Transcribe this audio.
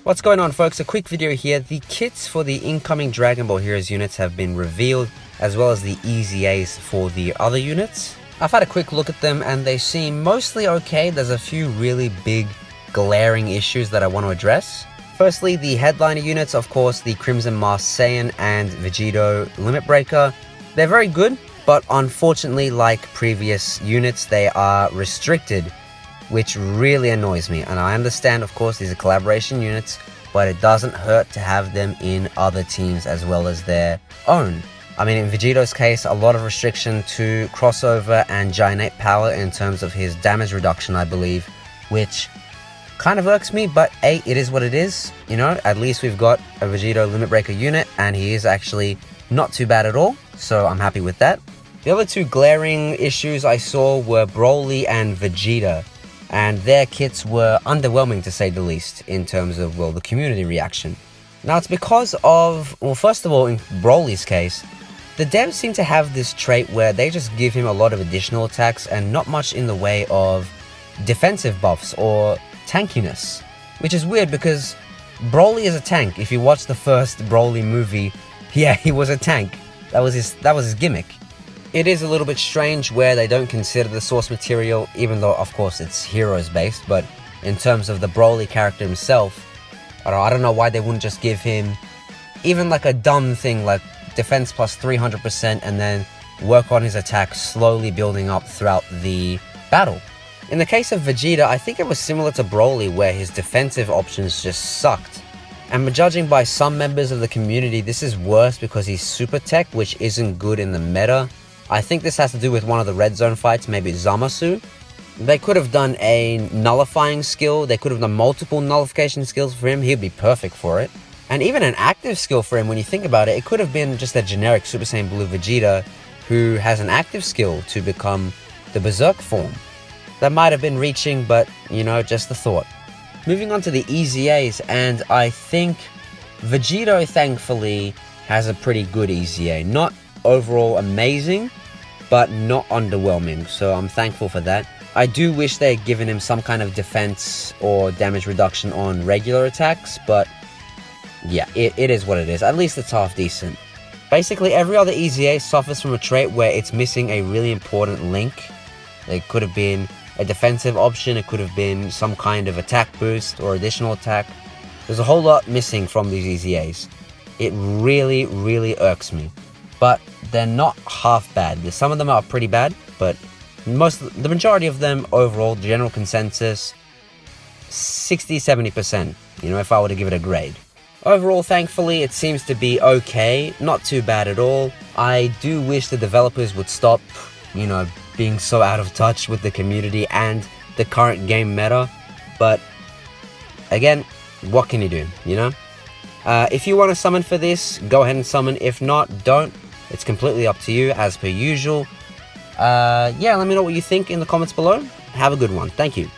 What's going on, folks? A quick video here. The kits for the incoming Dragon Ball Heroes units have been revealed, as well as the EZAs for the other units. I've had a quick look at them and they seem mostly okay. There's a few really big glaring issues that I want to address. Firstly, the headliner units, of course, the Crimson Masked Saiyan and Vegito Limit Breaker. They're very good, but unfortunately, like previous units, they are restricted, which really annoys me. And I understand, of course, these are collaboration units, but it doesn't hurt to have them in other teams as well as their own. I mean, in Vegito's case, a lot of restriction to crossover and Giant power in terms of his damage reduction, I believe, which kind of irks me, but hey, it is what it is. You know, at least we've got a Vegito Limit Breaker unit, and he is actually not too bad at all, so I'm happy with that. The other two glaring issues I saw were Broly and Vegeta, and their kits were underwhelming to say the least in terms of, well, the community reaction. Now, it's because of, well, first of all, in Broly's case, the devs seem to have this trait where they just give him a lot of additional attacks and not much in the way of defensive buffs or tankiness, which is weird because Broly is a tank. If you watch the first Broly movie, yeah, he was a tank. That was his gimmick. It is a little bit strange where they don't consider the source material, even though, of course, it's heroes based, but in terms of the Broly character himself, I don't know why they wouldn't just give him even like a dumb thing like defense plus 300% and then work on his attack, slowly building up throughout the battle. In the case of Vegeta, I think it was similar to Broly where his defensive options just sucked. And judging by some members of the community, this is worse because he's super tech, which isn't good in the meta. I think this has to do with one of the red zone fights, maybe Zamasu. They could have done a nullifying skill, they could have done multiple nullification skills for him, he'd be perfect for it. And even an active skill for him, when you think about it, it could have been just a generic Super Saiyan Blue Vegeta who has an active skill to become the Berserk form. That might have been reaching, but, you know, just the thought. Moving on to the EZAs, and I think Vegito, thankfully, has a pretty good EZA. Not overall amazing, but not underwhelming, so I'm thankful for that. I do wish they had given him some kind of defense or damage reduction on regular attacks, but yeah, it is what it is. At least it's half decent. Basically, every other EZA suffers from a trait where it's missing a really important link. It could have been a defensive option, it could have been some kind of attack boost or additional attack. There's a whole lot missing from these EZAs. It really, really irks me. But they're not half bad. Some of them are pretty bad, but the majority of them overall, the general consensus, 60-70%, you know, if I were to give it a grade. Overall, thankfully, it seems to be okay, not too bad at all. I do wish the developers would stop, you know, being so out of touch with the community and the current game meta, but again, what can you do, you know? If you want to summon for this, go ahead and summon. If not, don't. It's completely up to you, as per usual. Yeah, let me know what you think in the comments below. Have a good one. Thank you.